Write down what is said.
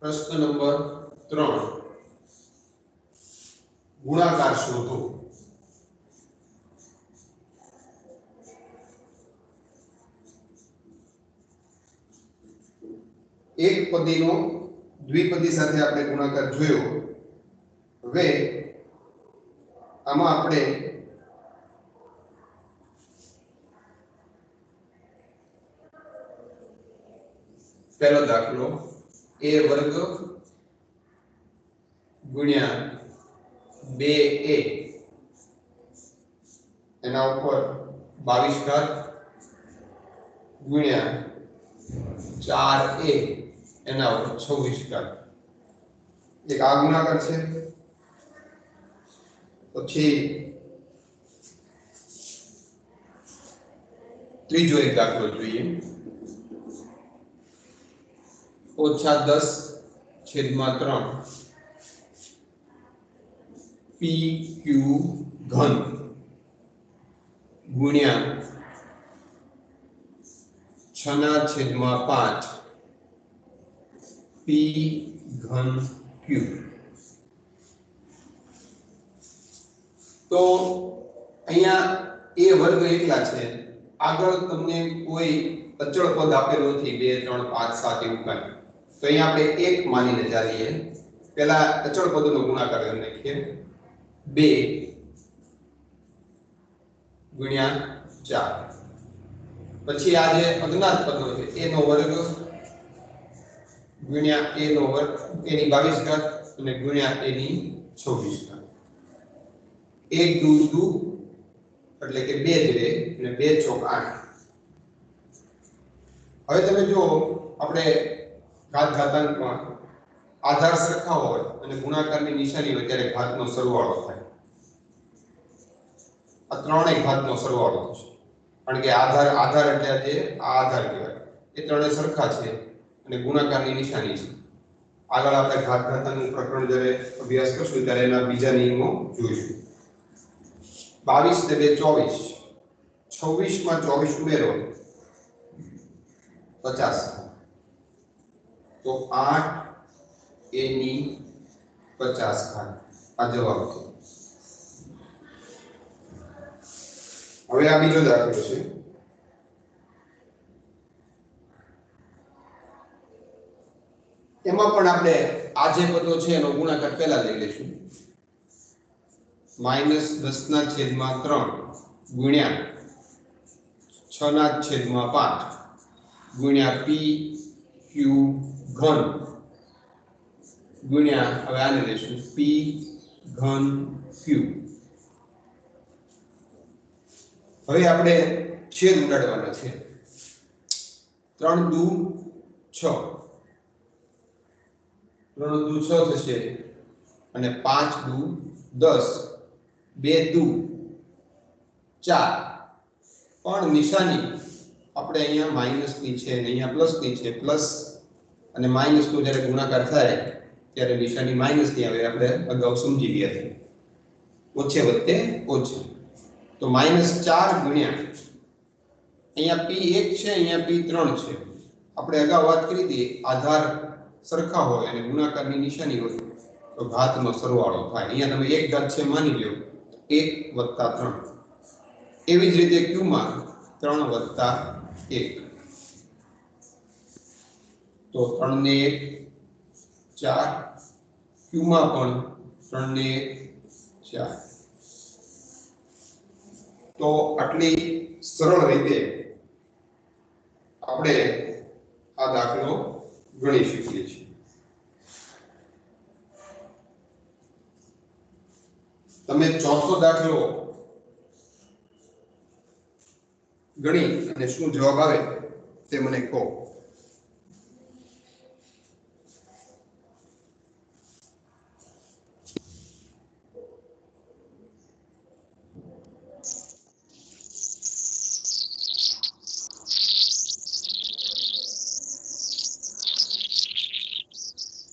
પ્રશ્ન નંબર 3 ગુણાકાર શોધો। એક પદીનો દ્વિપદી સાથે આપણે ગુણાકાર જોયો। હવે આમાં આપણે પહેલો દાખલો a વર્ગ ગુણ્યા 2a એના ઉપર 22 ઘાત ગુણ્યા 4a એના ઉપર 26 ઘાત। એક આ ગુણાકાર છે। પછી ત્રીજો એક દાખલો જોઈએ। -10/3 pq ઘન ગુણ્યા 6/5 p ઘન q। તો અહીંયા a વર્ગ એકલા છે। આગળ તમને કોઈ અચળ પદ આપેલું નથી 2 3 5 7 એવું કાંઈ। તો અહીંયા આપણે એક માનીને ચાલીએ। પહેલા અચળ પદોનો ગુણાકાર કરી નાખીએ। 2 ગુણ્યા 4 પછી આ જે અજ્ઞાત પદો છે a નો વર્ગ ગુણ્યા a નો વર્ગ a ની 22 ઘાત અને ગુણ્યા a ની 26 ઘાત। 1 2 2 એટલે કે 2 જ રહે અને 2 ચોક 8। હવે તમે જો આપણે ઘાત ઘાતાંકમાં આધાર સરખા હોય અને ગુણાકારની નિશાની હોય ત્યારે ઘાતનો સરવાળો થાય। આ ત્રણેય ઘાતનો સરવાળો થશે કારણ કે આધાર એટલે જે આ આધાર કહેવાય એ ત્રણેય સરખા છે અને ગુણાકારની નિશાની છે। આગળ આપણે ઘાત ઘાતાંકનું પ્રકરણ જ્યારે અભ્યાસ કરશું ત્યારે એના બીજા નિયમો જોઈશું। 22 ને 2 24 26 માં 24 ઉમેરો 50 તો 8 a ની 50 ઘાત આ જવાબ છે। હવે આ બીજો દાખલો છે। એમાં પણ આપણે આ જે પદો છે એનો ગુણાકાર પહેલા લઈ લઈશું। -10/3 ગુણ્યા 6/5 ગુણ્યા p q ઘન ગુણ્યા હવે આને લઈશું p ઘન q। હવે આપણે છેદ ઉડાડવાના છે। 3 દુ 6 3 દુ 6 થશે અને 5 દુ 10 2 દુ 4 પણ નિશાની આપણે અહીંયા માઈનસ ની છે અને અહીંયા પ્લસ ની છે। પ્લસ અને માઈનસ નો જ્યારે ગુણાકાર થાય ત્યારે નિશાની માઈનસ ની આવે। આપણે અગાઉ સમજી ગયા છે ઓછે વત્તે ઓછે। તો -4 ગુણ્યા અહીંયા p1 છે અહીંયા p3 છે। આપણે અગાઉ વાત કરી હતી આધાર સરખા હોય અને ગુણાકારની નિશાની હોય તો ઘાતનો સરવાળો થાય। અહીંયા તમે એક ઘાત છે માની લ્યો 1 + 3। એવી જ રીતે q માં 3 + 1 તો 3 ને 1 4 q માં પણ 3 ને 1 4। તો આટલી સરળ રીતે આપણે આ દાખલો ગણી શકીએ છીએ। તમે ચોથો દાખલો ગણી અને શું જવાબ આવે તે મને કહો।